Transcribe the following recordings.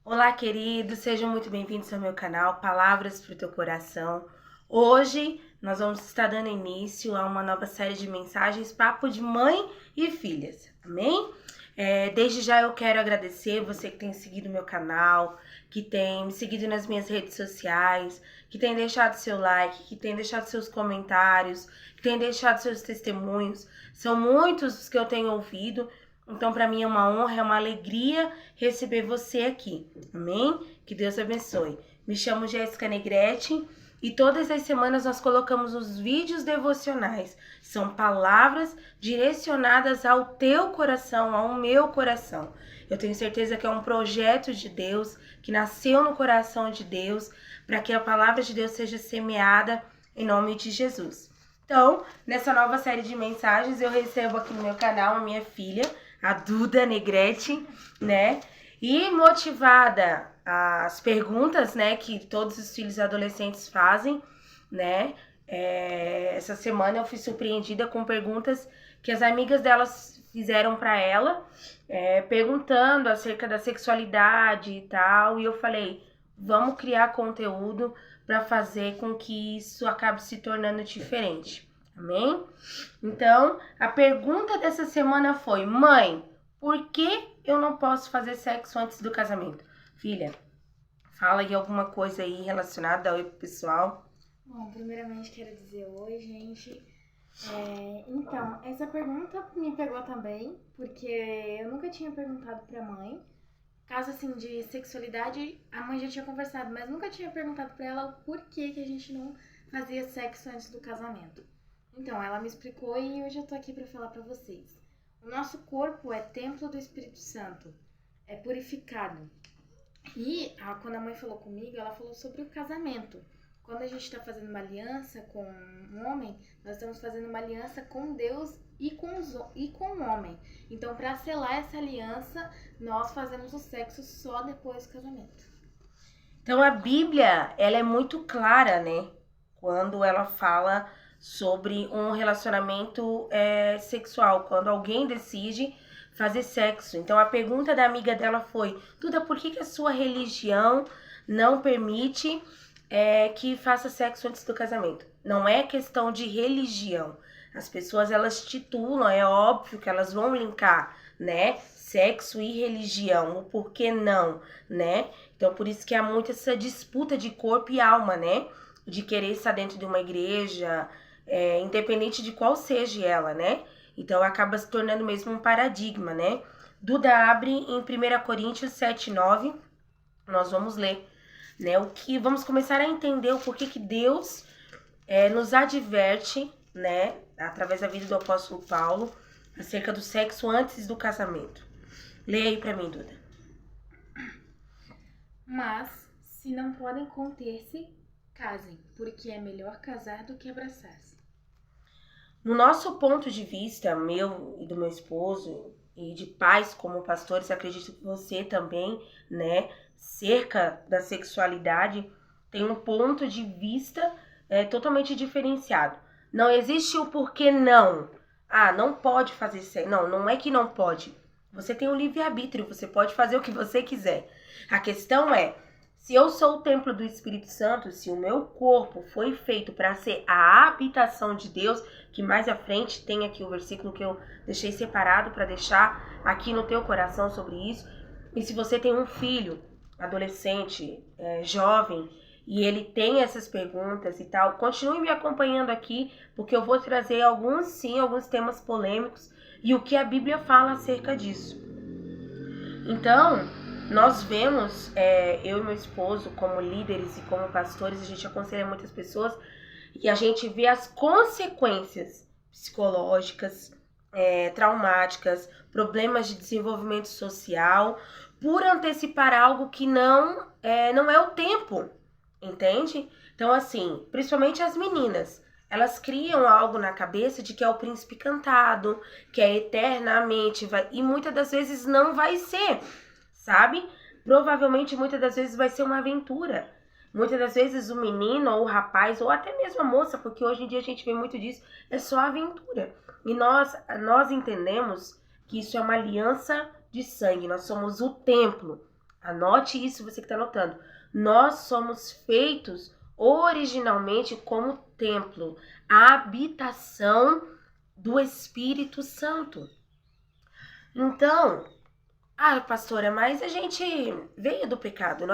Olá, queridos, sejam muito bem-vindos ao meu canal Palavras para o Teu Coração. Hoje nós vamos estar dando início a uma nova série de mensagens, papo de mãe e filhas, amém? Desde já eu quero agradecer você que tem seguido meu canal, que tem me seguido nas minhas redes sociais, que tem deixado seu like, que tem deixado seus comentários, que tem deixado seus testemunhos. São muitos os que eu tenho ouvido. Então, para mim é uma honra, é uma alegria receber você aqui. Amém? Que Deus abençoe. Me chamo Jéssica Negrete e todas as semanas nós colocamos os vídeos devocionais. São palavras direcionadas ao teu coração, ao meu coração. Eu tenho certeza que é um projeto de Deus, que nasceu no coração de Deus, para que a palavra de Deus seja semeada em nome de Jesus. Então, nessa nova série de mensagens, eu recebo aqui no meu canal a minha filha, a Duda Negrete, né? E motivada as perguntas, né, que todos os filhos adolescentes fazem, né? Essa semana eu fui surpreendida com perguntas que as amigas delas fizeram para ela, perguntando acerca da sexualidade e tal. E eu falei, vamos criar conteúdo para fazer com que isso acabe se tornando diferente. Amém? Então, a pergunta dessa semana foi: mãe, por que eu não posso fazer sexo antes do casamento? Filha, fala aí alguma coisa aí relacionada ao pessoal. Bom, primeiramente quero dizer oi, gente. Então, essa pergunta me pegou também, porque eu nunca tinha perguntado pra mãe. Caso assim de sexualidade, a mãe já tinha conversado, mas nunca tinha perguntado pra ela o porquê que a gente não fazia sexo antes do casamento. Então, ela me explicou e hoje eu tô aqui pra falar pra vocês. O nosso corpo é templo do Espírito Santo, é purificado. Quando a mãe falou comigo, ela falou sobre o casamento. Quando a gente está fazendo uma aliança com um homem, nós estamos fazendo uma aliança com Deus e com o homem. Então, para selar essa aliança, nós fazemos o sexo só depois do casamento. Então, a Bíblia, ela é muito clara, né? Quando ela fala sobre um relacionamento sexual, quando alguém decide fazer sexo. Então, a pergunta da amiga dela foi: Duda, por que a sua religião não permite que faça sexo antes do casamento? Não é questão de religião. As pessoas, elas titulam, é óbvio que elas vão linkar, né? Sexo e religião, o porquê não, né? Então, por isso que há muito essa disputa de corpo e alma, né? De querer estar dentro de uma igreja, independente de qual seja ela, né? Então, acaba se tornando mesmo um paradigma, né? Duda abre em 1 Coríntios 7:9, nós vamos ler, né? Vamos começar a entender o porquê que Deus nos adverte, né? Através da vida do apóstolo Paulo, acerca do sexo antes do casamento. Leia aí pra mim, Duda. Mas, se não podem conter-se, casem, porque é melhor casar do que abraçar-se. No nosso ponto de vista, meu e do meu esposo, e de pais como pastores, acredito que você também, né, cerca da sexualidade, tem um ponto de vista totalmente diferenciado. Não existe o porquê não. Ah, não pode fazer sexo. Não, não é que não pode. Você tem o livre-arbítrio, você pode fazer o que você quiser. A questão é, se eu sou o templo do Espírito Santo, se o meu corpo foi feito para ser a habitação de Deus, que mais à frente tem aqui o versículo que eu deixei separado para deixar aqui no teu coração sobre isso. E se você tem um filho, adolescente, jovem, e ele tem essas perguntas e tal, continue me acompanhando aqui, porque eu vou trazer alguns temas polêmicos e o que a Bíblia fala acerca disso. Então, nós vemos, eu e meu esposo, como líderes e como pastores, a gente aconselha muitas pessoas e a gente vê as consequências psicológicas, traumáticas, problemas de desenvolvimento social, por antecipar algo que não é o tempo, entende? Então, assim, principalmente as meninas, elas criam algo na cabeça de que é o príncipe cantado, que é eternamente, e muitas das vezes não vai ser, sabe? Provavelmente muitas das vezes vai ser uma aventura. Muitas das vezes o menino ou o rapaz, ou até mesmo a moça, porque hoje em dia a gente vê muito disso, é só aventura. E nós entendemos que isso é uma aliança de sangue, nós somos o templo. Anote isso, você que está anotando. Nós somos feitos originalmente como templo, a habitação do Espírito Santo. Então, pastora, mas a gente veio do pecado.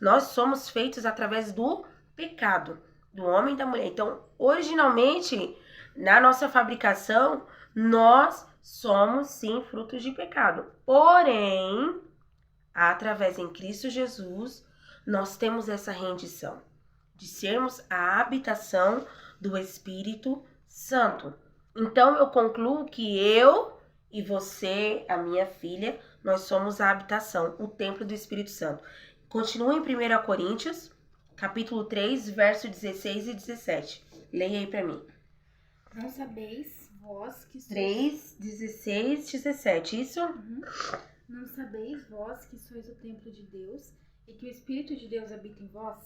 Nós somos feitos através do pecado, do homem e da mulher. Então, originalmente, na nossa fabricação, nós somos sim frutos de pecado. Porém, através em Cristo Jesus, nós temos essa rendição de sermos a habitação do Espírito Santo. Então, eu concluo que eu e você, a minha filha, nós somos a habitação, o templo do Espírito Santo. Continua em 1 Coríntios, capítulo 3, verso 16 e 17. Leia aí para mim. Não sabeis vós que sois... 3, 16, 17, isso? Não sabeis vós que sois o templo de Deus e que o Espírito de Deus habita em vós?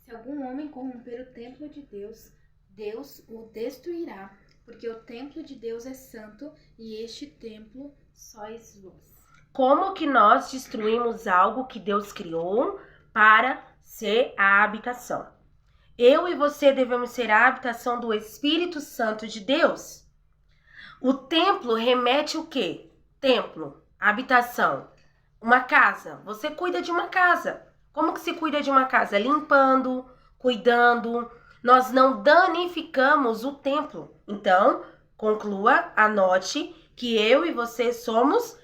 Se algum homem corromper o templo de Deus, Deus o destruirá, porque o templo de Deus é santo e este templo sois vós. Como que nós destruímos algo que Deus criou para ser a habitação? Eu e você devemos ser a habitação do Espírito Santo de Deus. O templo remete o quê? Templo, habitação, uma casa. Você cuida de uma casa. Como que se cuida de uma casa? Limpando, cuidando. Nós não danificamos o templo. Então, conclua, anote que eu e você somos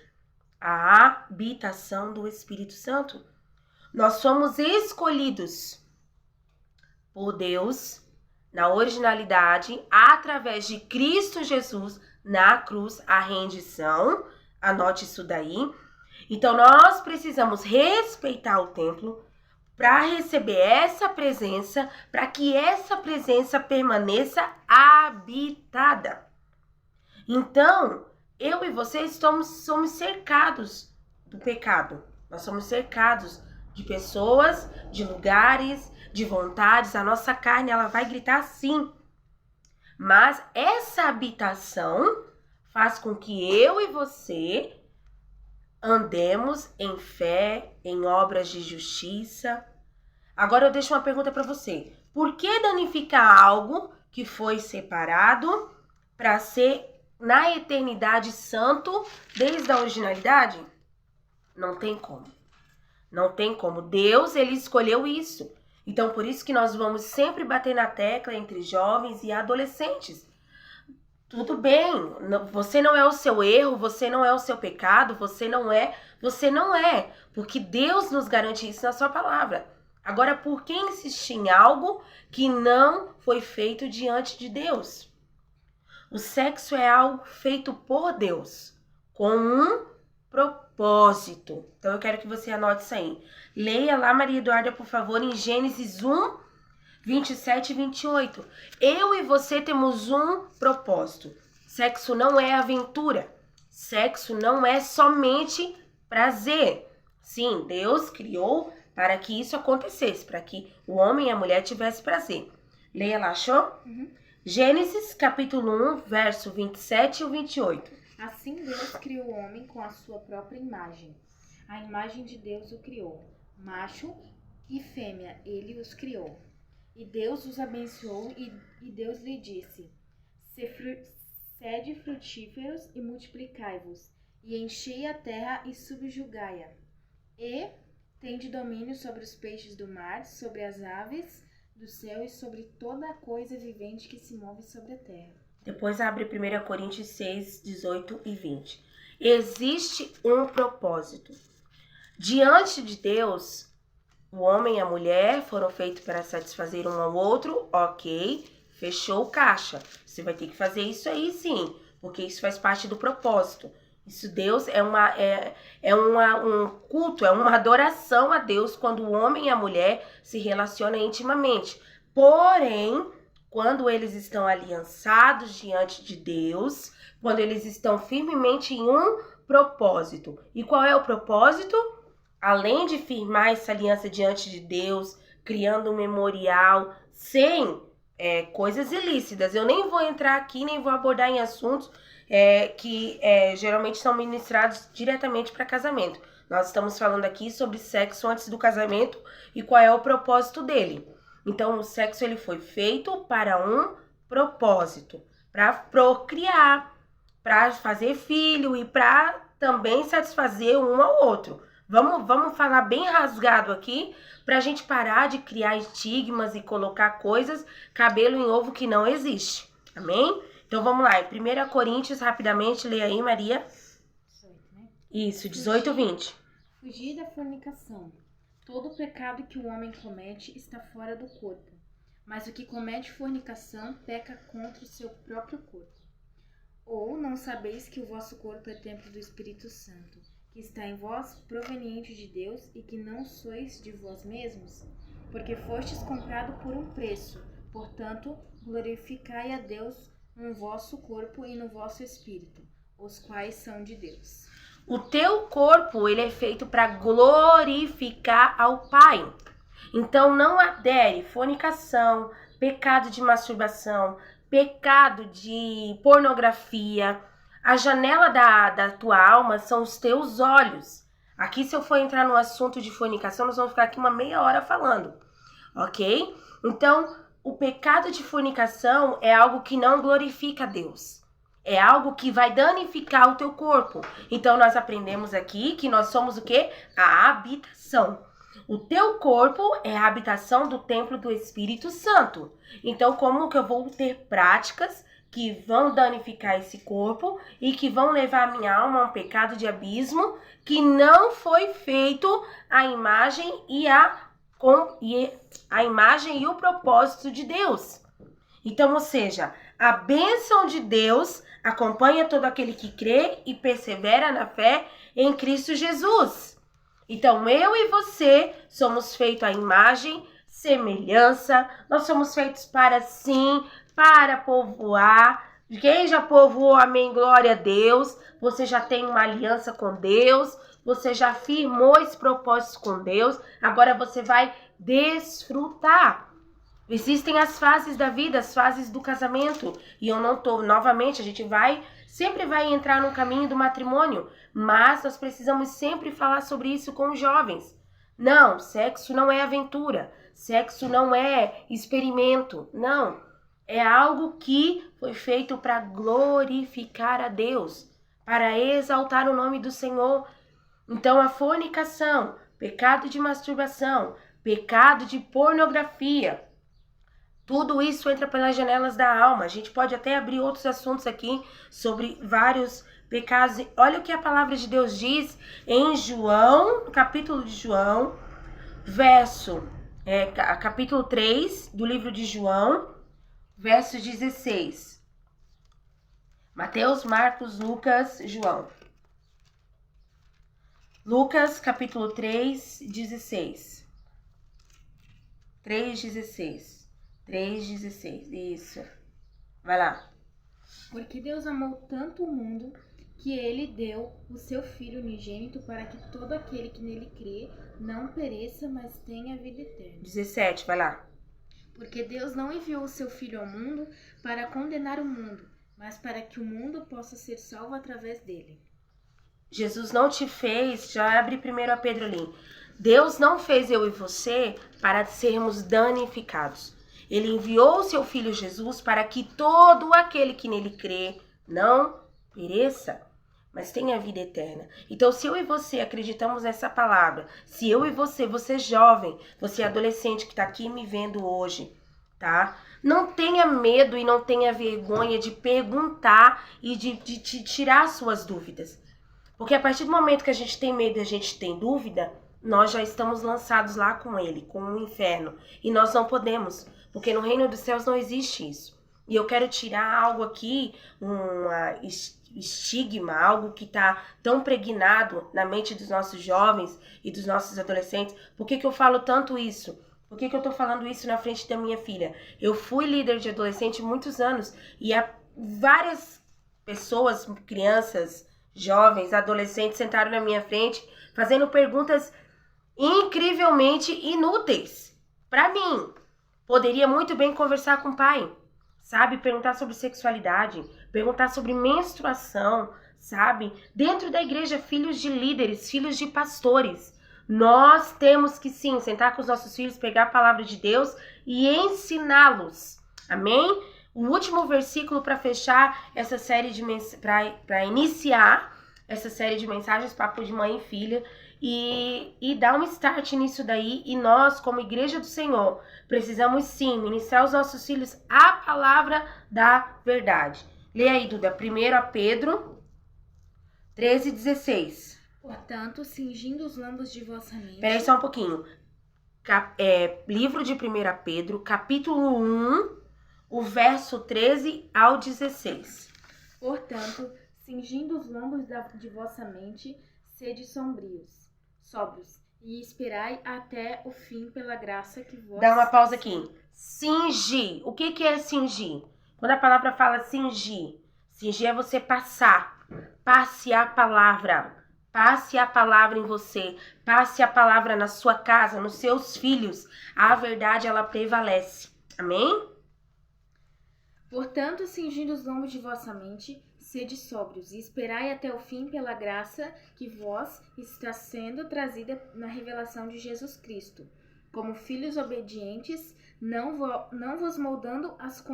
a habitação do Espírito Santo. Nós somos escolhidos por Deus, na originalidade, através de Cristo Jesus, na cruz, a rendição. Anote isso daí. Então, nós precisamos respeitar o templo para receber essa presença, para que essa presença permaneça habitada. Então, eu e você somos cercados do pecado. Nós somos cercados de pessoas, de lugares, de vontades. A nossa carne, ela vai gritar sim. Mas essa habitação faz com que eu e você andemos em fé, em obras de justiça. Agora eu deixo uma pergunta para você. Por que danificar algo que foi separado para ser na eternidade santo desde a originalidade? Não tem como. Não tem como. Deus, ele escolheu isso. Então, por isso que nós vamos sempre bater na tecla entre jovens e adolescentes. Tudo bem, você não é o seu erro, você não é o seu pecado, você não é, porque Deus nos garante isso na sua palavra. Agora, por que insistir em algo que não foi feito diante de Deus? O sexo é algo feito por Deus, com um propósito. Então, eu quero que você anote isso aí. Leia lá, Maria Eduarda, por favor, em Gênesis 1, 27 e 28. Eu e você temos um propósito. Sexo não é aventura. Sexo não é somente prazer. Sim, Deus criou para que isso acontecesse, para que o homem e a mulher tivessem prazer. Leia lá, achou? Gênesis, capítulo 1, verso 27 e 28. Assim Deus criou o homem com a sua própria imagem. A imagem de Deus o criou. Macho e fêmea ele os criou. E Deus os abençoou e Deus lhe disse: sede frutíferos e multiplicai-vos, e enchei a terra e subjugai-a. E tende domínio sobre os peixes do mar, sobre as aves do céu e sobre toda a coisa vivente que se move sobre a terra. Depois abre 1 Coríntios 6, 18 e 20. Existe um propósito. Diante de Deus, o homem e a mulher foram feitos para satisfazer um ao outro, ok, fechou o caixa. Você vai ter que fazer isso aí sim, porque isso faz parte do propósito. Isso Deus um culto, é uma adoração a Deus quando o homem e a mulher se relacionam intimamente. Porém, quando eles estão aliançados diante de Deus, quando eles estão firmemente em um propósito. E qual é o propósito? Além de firmar essa aliança diante de Deus, criando um memorial sem coisas ilícitas. Eu nem vou entrar aqui, nem vou abordar em assuntos que geralmente são ministrados diretamente para casamento. Nós estamos falando aqui sobre sexo antes do casamento e qual é o propósito dele. Então, o sexo ele foi feito para um propósito, para procriar, para fazer filho e para também satisfazer um ao outro. Vamos falar bem rasgado aqui, para a gente parar de criar estigmas e colocar coisas, cabelo em ovo que não existe. Amém? Então vamos lá, em 1 Coríntios, rapidamente, lê aí, Maria. 18, né? Isso, 18, 20. Fugir da fornicação. Todo pecado que o homem comete está fora do corpo, mas o que comete fornicação peca contra o seu próprio corpo. Ou não sabeis que o vosso corpo é templo do Espírito Santo, que está em vós, proveniente de Deus, e que não sois de vós mesmos? Porque fostes comprado por um preço. Portanto, glorificai a Deus no vosso corpo e no vosso espírito, os quais são de Deus. O teu corpo, ele é feito para glorificar ao Pai. Então, não adere fornicação, pecado de masturbação, pecado de pornografia. A janela da tua alma são os teus olhos. Aqui, se eu for entrar no assunto de fornicação, nós vamos ficar aqui uma meia hora falando, ok? Então, o pecado de fornicação é algo que não glorifica a Deus. É algo que vai danificar o teu corpo. Então, nós aprendemos aqui que nós somos o quê? A habitação. O teu corpo é a habitação do templo do Espírito Santo. Então, como que eu vou ter práticas que vão danificar esse corpo e que vão levar a minha alma a um pecado de abismo que não foi feito a imagem e imagem e o propósito de Deus. Então, ou seja, a bênção de Deus acompanha todo aquele que crê e persevera na fé em Cristo Jesus. Então, eu e você somos feitos à imagem, semelhança. Nós somos feitos para povoar. Quem já povoou, amém, glória a Deus. Você já tem uma aliança com Deus. Você já firmou esse propósito com Deus. Agora você vai desfrutar. Existem as fases da vida, as fases do casamento. E eu não tô, novamente, a gente sempre vai entrar no caminho do matrimônio. Mas nós precisamos sempre falar sobre isso com os jovens. Não, sexo não é aventura. Sexo não é experimento. Não, é algo que foi feito para glorificar a Deus, para exaltar o nome do Senhor. Então, a fornicação, pecado de masturbação, pecado de pornografia, tudo isso entra pelas janelas da alma. A gente pode até abrir outros assuntos aqui sobre vários pecados. Olha o que a palavra de Deus diz em João, capítulo de João, capítulo 3 do livro de João, verso 16. Mateus, Marcos, Lucas, João. Lucas, capítulo 3, 16. 3:16. 3:16, isso. Vai lá. Porque Deus amou tanto o mundo que ele deu o seu Filho unigênito para que todo aquele que nele crê não pereça, mas tenha vida eterna. 17, vai lá. Porque Deus não enviou o seu Filho ao mundo para condenar o mundo, mas para que o mundo possa ser salvo através dele. Jesus não te fez, já abre primeiro a Pedro ali. Deus não fez eu e você para sermos danificados. Ele enviou o seu Filho Jesus para que todo aquele que nele crê não pereça, mas tenha vida eterna. Então, se eu e você acreditamos nessa palavra, se eu e você jovem, você adolescente que está aqui me vendo hoje, tá? Não tenha medo e não tenha vergonha de perguntar e de tirar suas dúvidas. Porque a partir do momento que a gente tem medo e a gente tem dúvida, nós já estamos lançados lá com ele, com o inferno. E nós não podemos, porque no reino dos céus não existe isso. E eu quero tirar algo aqui, estigma, algo que está tão pregnado na mente dos nossos jovens e dos nossos adolescentes. Por que eu falo tanto isso? Por que eu tô falando isso na frente da minha filha? Eu fui líder de adolescente muitos anos e há várias pessoas, crianças, jovens, adolescentes sentaram na minha frente fazendo perguntas incrivelmente inúteis para mim. Poderia muito bem conversar com o pai, sabe? Perguntar sobre sexualidade, perguntar sobre menstruação, sabe? Dentro da igreja, filhos de líderes, filhos de pastores. Nós temos que sim, sentar com os nossos filhos, pegar a palavra de Deus e ensiná-los. Amém? O último versículo para fechar essa série de para iniciar essa série de mensagens, papo de mãe e filha, e dar um start nisso daí. E nós, como igreja do Senhor, precisamos sim ministrar aos nossos filhos a palavra da verdade. Lê aí, Duda, 1 Pedro 13:16. Portanto, cingindo os lombos de vossa mente... Peraí só um pouquinho. Livro de 1 Pedro, capítulo 1, o verso 13 ao 16. Portanto, cingindo os lombos de vossa mente, sede sóbrios, e esperai até o fim pela graça que vos... Dá uma pausa aqui. Cingir. O que é cingir? Quando a palavra fala cingir, cingir é você passar. Passe a palavra. Passe a palavra em você. Passe a palavra na sua casa, nos seus filhos. A verdade, ela prevalece. Amém? Portanto, cingindo os lombos de vossa mente, sede sóbrios, e esperai até o fim pela graça que vós está sendo trazida na revelação de Jesus Cristo. Como filhos obedientes, não vos moldando as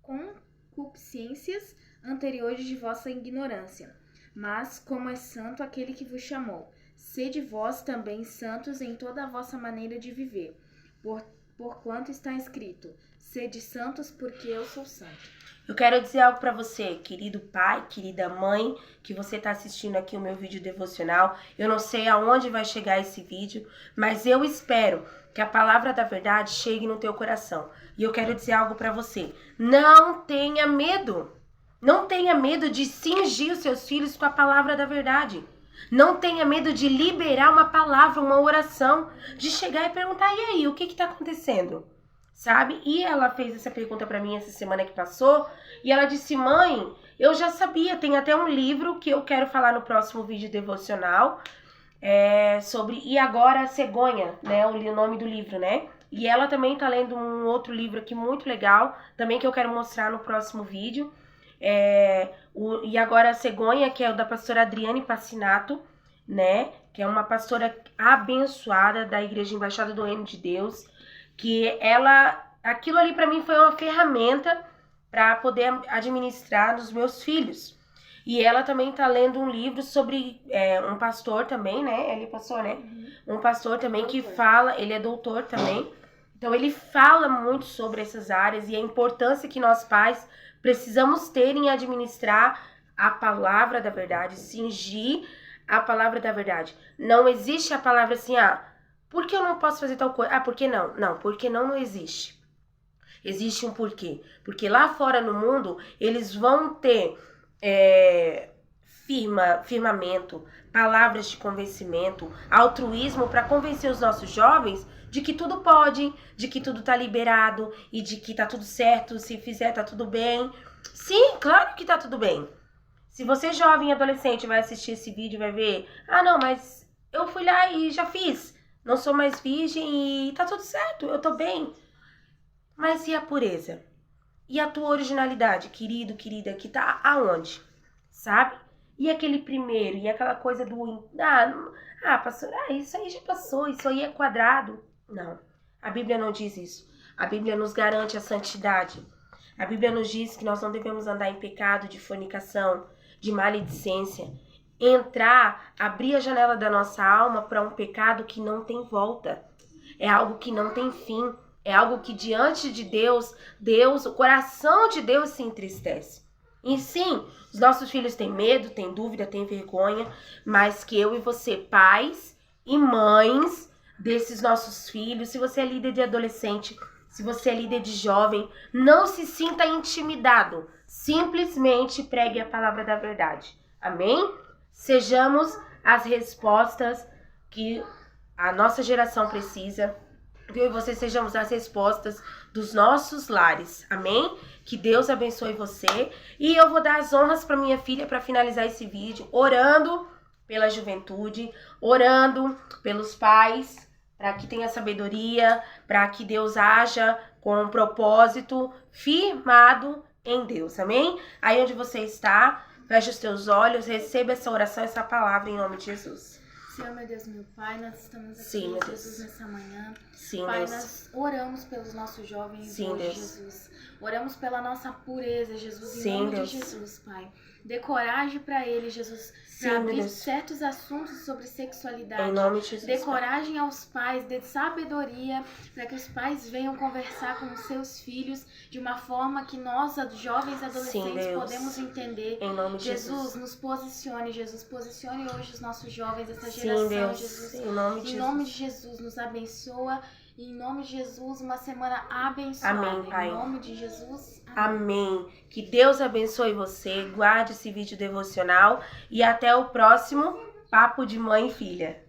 concupiscências anteriores de vossa ignorância, mas como é santo aquele que vos chamou. Sede vós também santos em toda a vossa maneira de viver, porquanto está escrito, sede santos porque eu sou santo. Eu quero dizer algo para você, querido pai, querida mãe, que você está assistindo aqui o meu vídeo devocional. Eu não sei aonde vai chegar esse vídeo, mas eu espero que a palavra da verdade chegue no teu coração. E eu quero dizer algo para você. Não tenha medo. Não tenha medo de cingir os seus filhos com a palavra da verdade. Não tenha medo de liberar uma palavra, uma oração, de chegar e perguntar, e aí, o que está acontecendo? Sabe? E ela fez essa pergunta para mim essa semana que passou, e ela disse, mãe, eu já sabia, tem até um livro que eu quero falar no próximo vídeo devocional, sobre E Agora a Cegonha, né? O nome do livro, né? E ela também tá lendo um outro livro aqui muito legal, também que eu quero mostrar no próximo vídeo. E Agora a Cegonha, que é o da pastora Adriane Passinato, né? Que é uma pastora abençoada da Igreja Embaixada do Reino de Deus, que aquilo ali para mim foi uma ferramenta para poder administrar nos meus filhos. E ela também tá lendo um livro sobre um pastor também, né? Ele é pastor, né? Um pastor também que fala, ele é doutor também. Então ele fala muito sobre essas áreas e a importância que nós pais precisamos ter em administrar a palavra da verdade, cingir a palavra da verdade. Não existe a palavra assim, por que eu não posso fazer tal coisa? Por que não? Não, porque não existe. Existe um porquê. Porque lá fora no mundo, eles vão ter firmamento, palavras de convencimento, altruísmo para convencer os nossos jovens de que tudo pode, de que tudo tá liberado e de que tá tudo certo, se fizer tá tudo bem. Sim, claro que tá tudo bem. Se você jovem e adolescente vai assistir esse vídeo, vai ver, não, mas eu fui lá e já fiz, não sou mais virgem e tá tudo certo, eu tô bem. Mas e a pureza? E a tua originalidade, querido, querida, que tá aonde? Sabe? E aquele primeiro, e aquela coisa do... pastor, isso aí já passou, isso aí é quadrado. Não, a Bíblia não diz isso. A Bíblia nos garante a santidade. A Bíblia nos diz que nós não devemos andar em pecado de fornicação, de maledicência. Abrir a janela da nossa alma para um pecado que não tem volta. É algo que não tem fim. É algo que diante de Deus, o coração de Deus se entristece. E sim, os nossos filhos têm medo, têm dúvida, têm vergonha, mas que eu e você, pais e mães desses nossos filhos, se você é líder de adolescente, se você é líder de jovem, não se sinta intimidado. Simplesmente pregue a palavra da verdade. Amém? Sejamos as respostas que a nossa geração precisa. Eu e você sejamos as respostas dos nossos lares. Amém? Que Deus abençoe você. E eu vou dar as honras para minha filha para finalizar esse vídeo, orando pela juventude, orando pelos pais, para que tenha sabedoria, para que Deus haja com um propósito firmado em Deus, amém? Aí onde você está, feche os teus olhos, receba essa oração, essa palavra em nome de Jesus. Senhor, meu Deus, meu Pai, nós estamos aqui, Sim, meu Jesus, Deus. nessa manhã. Sim, Pai, Deus. nós oramos pelos nossos jovens Sim, hoje, Deus. Jesus. Oramos pela nossa pureza, Jesus, em Sim, nome Deus. de Jesus, Pai. Dê coragem para eles, Jesus, Sim, para meu abrir Deus. certos assuntos sobre sexualidade. Em nome de Jesus. Dê Pai. coragem aos pais, dê sabedoria para que os pais venham conversar com os seus filhos de uma forma que nós, jovens adolescentes, Deus. podemos entender. Em nome de Jesus, nos posicione, Jesus, posicione hoje os nossos jovens, essa Sim, geração, Deus. Jesus. Em nome de Em nome de Jesus, nos abençoa. E em nome de Jesus, uma semana abençoada. Amém, Pai. Em nome de Jesus, Amém. Que Deus abençoe você, guarde esse vídeo devocional e até o próximo Papo de Mãe e Filha.